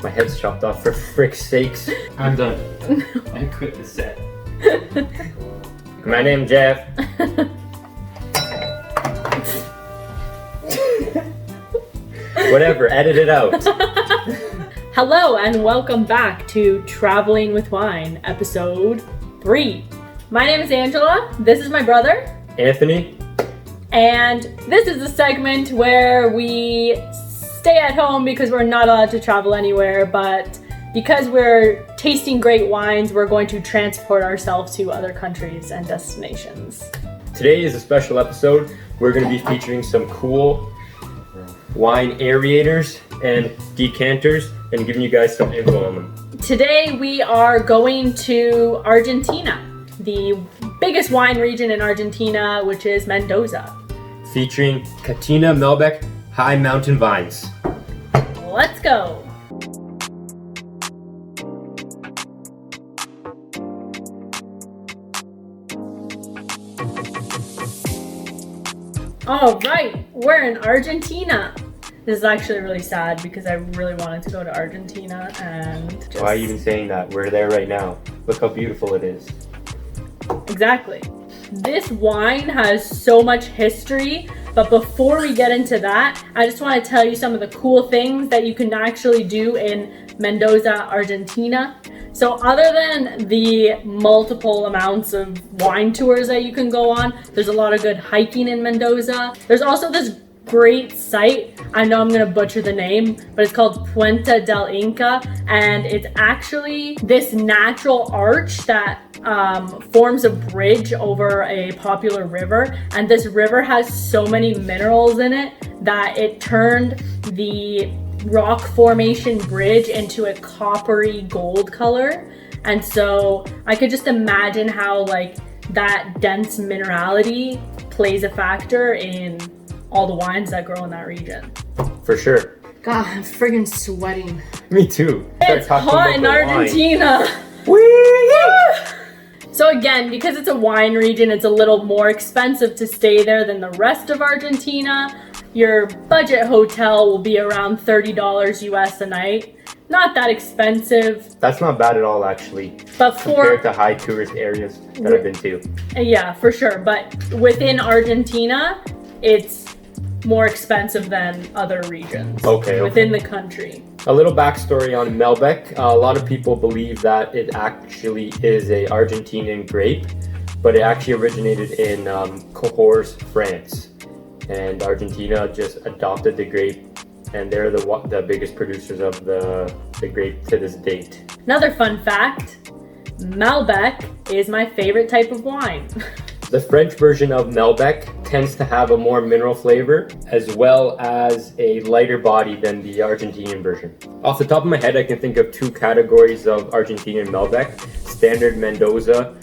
My head's chopped off for frick's sakes. I'm done. I quit the set. My name's Jeff. Whatever, edit it out. Hello and welcome back to Traveling with Wine, episode 3. My name is Angela, this is my brother, Anthony. And this is a segment where we stay at home because we're not allowed to travel anywhere, but because we're tasting great wines, we're going to transport ourselves to other countries and destinations. Today is a special episode. We're going to be featuring some cool wine aerators and decanters and giving you guys some info on them. Today we are going to Argentina, the biggest wine region in Argentina, which is Mendoza. Featuring Catena, Malbec, high mountain vines. Let's go! All right, we're in Argentina. This is actually really sad because I really wanted to go to Argentina and just... Why are you even saying that? We're there right now. Look how beautiful it is. Exactly. This wine has so much history, but before we get into that, I just want to tell you some of the cool things that you can actually do in Mendoza, Argentina. So other than the multiple amounts of wine tours that you can go on, there's a lot of good hiking in Mendoza. There's also this great site, I know I'm gonna butcher the name, but it's called Puente del Inca, and it's actually this natural arch that forms a bridge over a popular river, and this river has so many minerals in it that it turned the rock formation bridge into a coppery gold color. And so I could just imagine how like that dense minerality plays a factor in all the wines that grow in that region. For sure. God, I'm friggin' sweating. Me too. It's hot in Argentina. So again, because it's a wine region, it's a little more expensive to stay there than the rest of Argentina. Your budget hotel will be around $30 US a night. Not that expensive. That's not bad at all, actually. But compared to high tourist areas that I've been to. Yeah, for sure. But within Argentina, it's more expensive than other regions within the country. A little backstory on Malbec. A lot of people believe that it actually is a Argentinian grape, but it actually originated in Cahors, France. And Argentina just adopted the grape, and they're the biggest producers of the grape to this date. Another fun fact, Malbec is my favorite type of wine. The French version of Malbec tends to have a more mineral flavor as well as a lighter body than the Argentinian version. Off the top of my head, I can think of two categories of Argentinian Malbec: standard Mendoza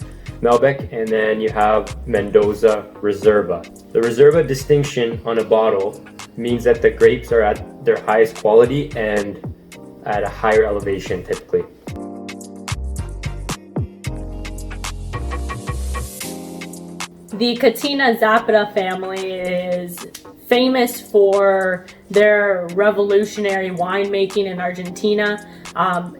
Malbec, and then you have Mendoza Reserva. The Reserva distinction on a bottle means that the grapes are at their highest quality and at a higher elevation typically. The Catena Zapata family is famous for their revolutionary winemaking in Argentina.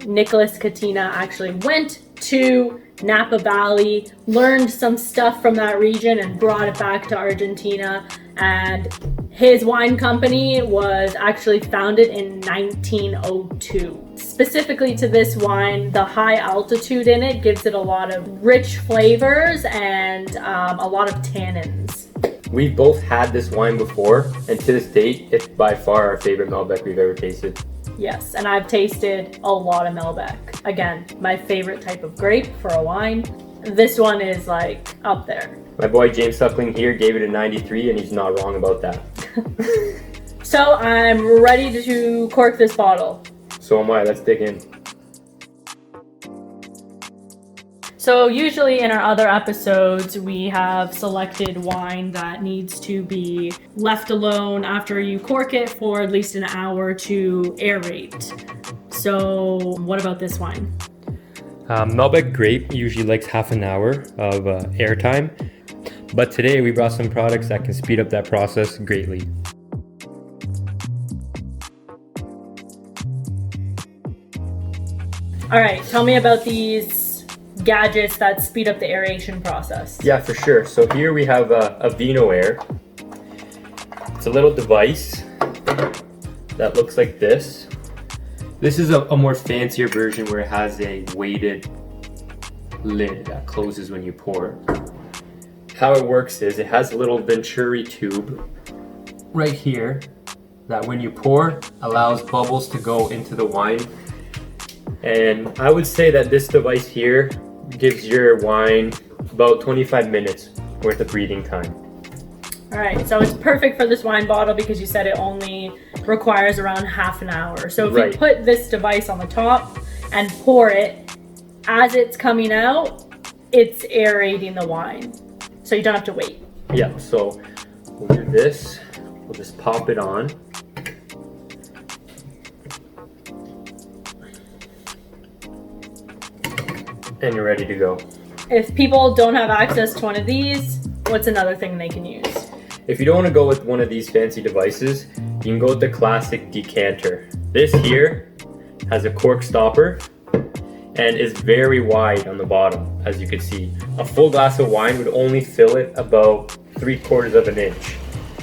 Nicholas Catena actually went to Napa Valley, learned some stuff from that region and brought it back to Argentina. And his wine company was actually founded in 1902. Specifically to this wine, the high altitude in it gives it a lot of rich flavors and a lot of tannins. We've both had this wine before, and to this date, it's by far our favorite Malbec we've ever tasted. Yes, and I've tasted a lot of Malbec. Again, my favorite type of grape for a wine. This one is like up there. My boy James Suckling here gave it a 93, and he's not wrong about that. So I'm ready to cork this bottle. So am I. Let's dig in. So usually in our other episodes, we have selected wine that needs to be left alone after you cork it for at least an hour to aerate. So what about this wine? Malbec grape usually likes half an hour of air time, but today we brought some products that can speed up that process greatly. All right, tell me about these gadgets that speed up the aeration process. Yeah, for sure. So here we have a Vino Air. It's a little device that looks like this. This is a more fancier version where it has a weighted lid that closes when you pour. How it works is it has a little venturi tube right here that when you pour allows bubbles to go into the wine. And I would say that this device here gives your wine about 25 minutes worth of breathing time. All right, so it's perfect for this wine bottle because you said it only requires around half an hour. So if Right. you put this device on the top and pour it, as it's coming out, it's aerating the wine. So you don't have to wait. Yeah, so we'll do this. We'll just pop it on. And you're ready to go. If people don't have access to one of these, what's another thing they can use? If you don't want to go with one of these fancy devices, you can go with the classic decanter. This here has a cork stopper and is very wide on the bottom, as you can see. A full glass of wine would only fill it about 3/4 of an inch.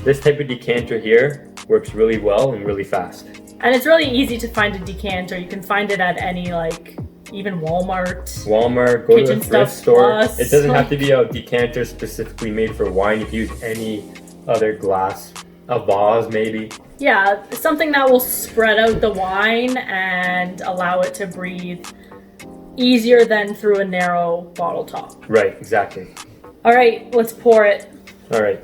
This type of decanter here works really well and really fast. And it's really easy to find a decanter. You can find it at any, like, even Walmart. Go to Kitchen a thrift Stuff store. Plus. It doesn't have to be a decanter specifically made for wine. You can use any other glass, a vase maybe. Yeah, something that will spread out the wine and allow it to breathe easier than through a narrow bottle top. Right, exactly. All right, let's pour it. All right.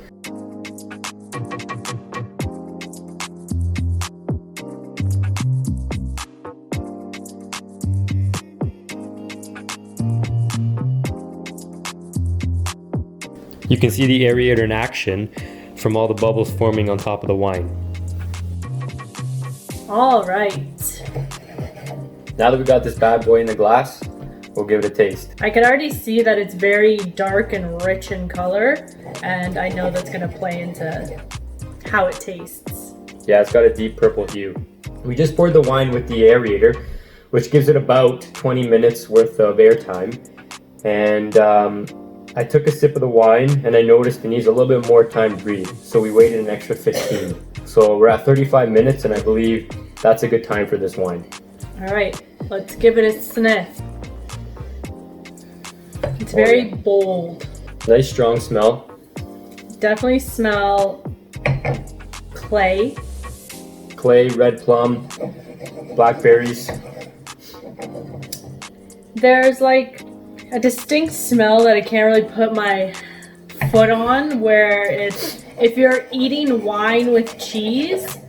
You can see the aerator in action from all the bubbles forming on top of the wine. All right. Now that we got this bad boy in the glass, we'll give it a taste. I can already see that it's very dark and rich in color, and I know that's gonna play into how it tastes. Yeah, it's got a deep purple hue. We just poured the wine with the aerator, which gives it about 20 minutes worth of airtime. And I took a sip of the wine and I noticed it needs a little bit more time to breathe. So we waited an extra 15. So we're at 35 minutes and I believe that's a good time for this wine. All right, let's give it a sniff. It's very bold. Nice strong smell. Definitely smell clay. Clay, red plum, blackberries. There's like a distinct smell that I can't really put my foot on, where it's, if you're eating wine with cheese,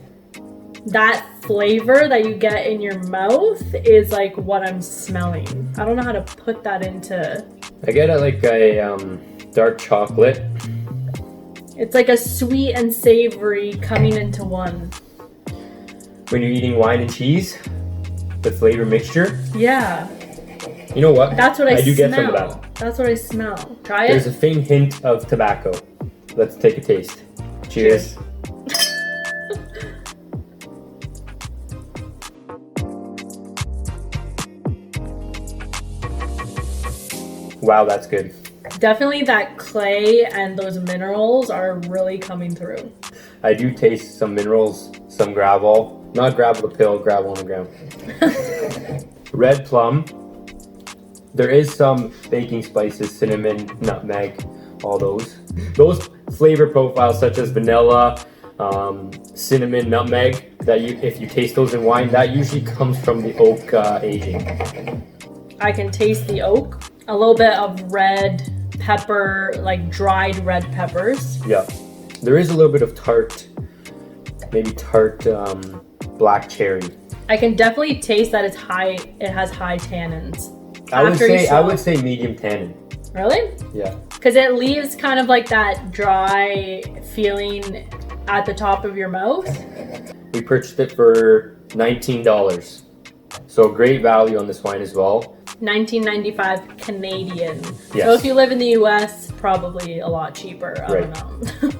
that flavor that you get in your mouth is like what I'm smelling. I don't know how to put that into... I get it like a dark chocolate. It's like a sweet and savory coming into one. When you're eating wine and cheese, the flavor mixture. Yeah. You know what? That's what I do smell. get some of that. That's what I smell. Try There's it. a faint hint of tobacco. Let's take a taste. Cheers. Wow, that's good. Definitely that clay and those minerals are really coming through. I do taste some minerals, some gravel. Not gravel the pill, gravel on the ground. Red plum. There is some baking spices, cinnamon, nutmeg, all those. Those flavor profiles such as vanilla, cinnamon, nutmeg, that if you taste those in wine, that usually comes from the oak aging. I can taste the oak. A little bit of red pepper, like dried red peppers. Yeah. There is a little bit of tart, maybe tart black cherry. I can definitely taste that it's high. It has high tannins. I After would say medium tannin. Really? Yeah. Because it leaves kind of like that dry feeling at the top of your mouth. We purchased it for $19. So great value on this wine as well. $19.95 Canadian. Yes. So if you live in the US, probably a lot cheaper. I Right. don't know.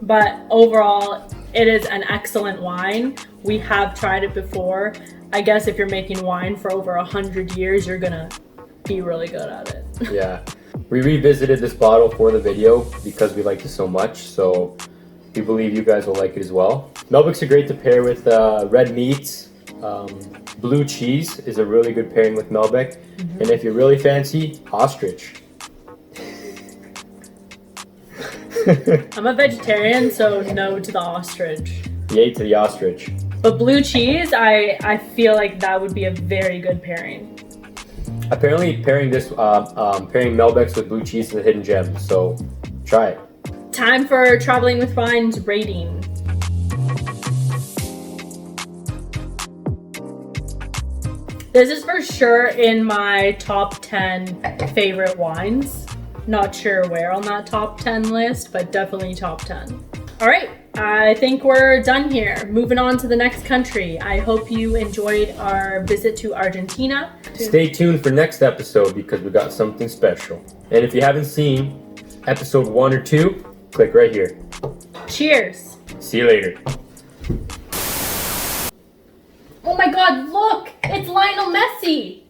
But overall, it is an excellent wine. We have tried it before. I guess if you're making wine for over 100 years, you're gonna be really good at it. Yeah. We revisited this bottle for the video because we liked it so much, so we believe you guys will like it as well. Malbecs are great to pair with red meats. Blue cheese is a really good pairing with Malbec. And if you're really fancy, ostrich. I'm a vegetarian, so no to the ostrich. Yay to the ostrich. But blue cheese, I feel like that would be a very good pairing. Apparently pairing Malbecs with blue cheese is a hidden gem, so try it. Time for Traveling with Wines rating. This is for sure in my top 10 favorite wines. Not sure where on that top 10 list, but definitely top 10. All right, I think we're done here. Moving on to the next country. I hope you enjoyed our visit to Argentina. Stay tuned for next episode because we got something special. And if you haven't seen episode 1 or 2, click right here. Cheers. See you later. Oh my God, look, it's Lionel Messi.